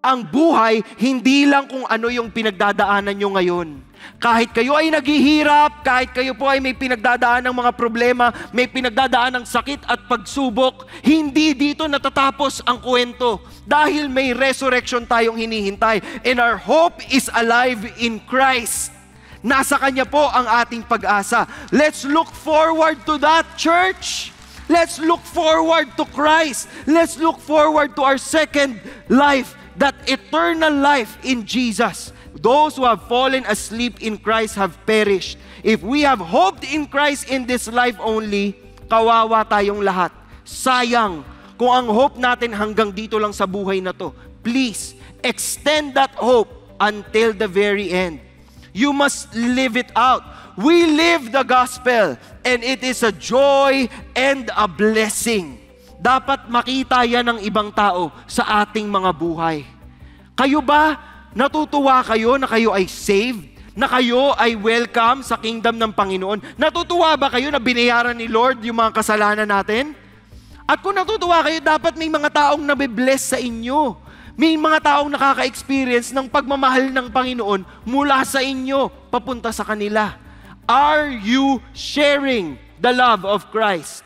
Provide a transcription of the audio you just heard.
ang buhay, hindi lang kung ano yung pinagdadaanan nyo ngayon. Kahit kayo ay naghihirap, kahit kayo po ay may pinagdadaan ng mga problema, may pinagdadaan ng sakit at pagsubok, hindi dito natatapos ang kwento. Dahil may resurrection tayong hinihintay. And our hope is alive in Christ. Nasa Kanya po ang ating pag-asa. Let's look forward to that, church. Let's look forward to Christ. Let's look forward to our second life, that eternal life in Jesus. Those who have fallen asleep in Christ have perished. If we have hoped in Christ in this life only, kawawa tayong lahat. Sayang kung ang hope natin hanggang dito lang sa buhay na to. Please, extend that hope until the very end. You must live it out. We live the gospel, and it is a joy and a blessing. Dapat makita yan ng ibang tao sa ating mga buhay. Kayo ba, natutuwa kayo na kayo ay saved? Na kayo ay welcome sa kingdom ng Panginoon? Natutuwa ba kayo na binayaran ni Lord yung mga kasalanan natin? At kung natutuwa kayo, dapat may mga taong nabibless sa inyo. May mga taong nakaka-experience ng pagmamahal ng Panginoon mula sa inyo papunta sa kanila. Are you sharing the love of Christ?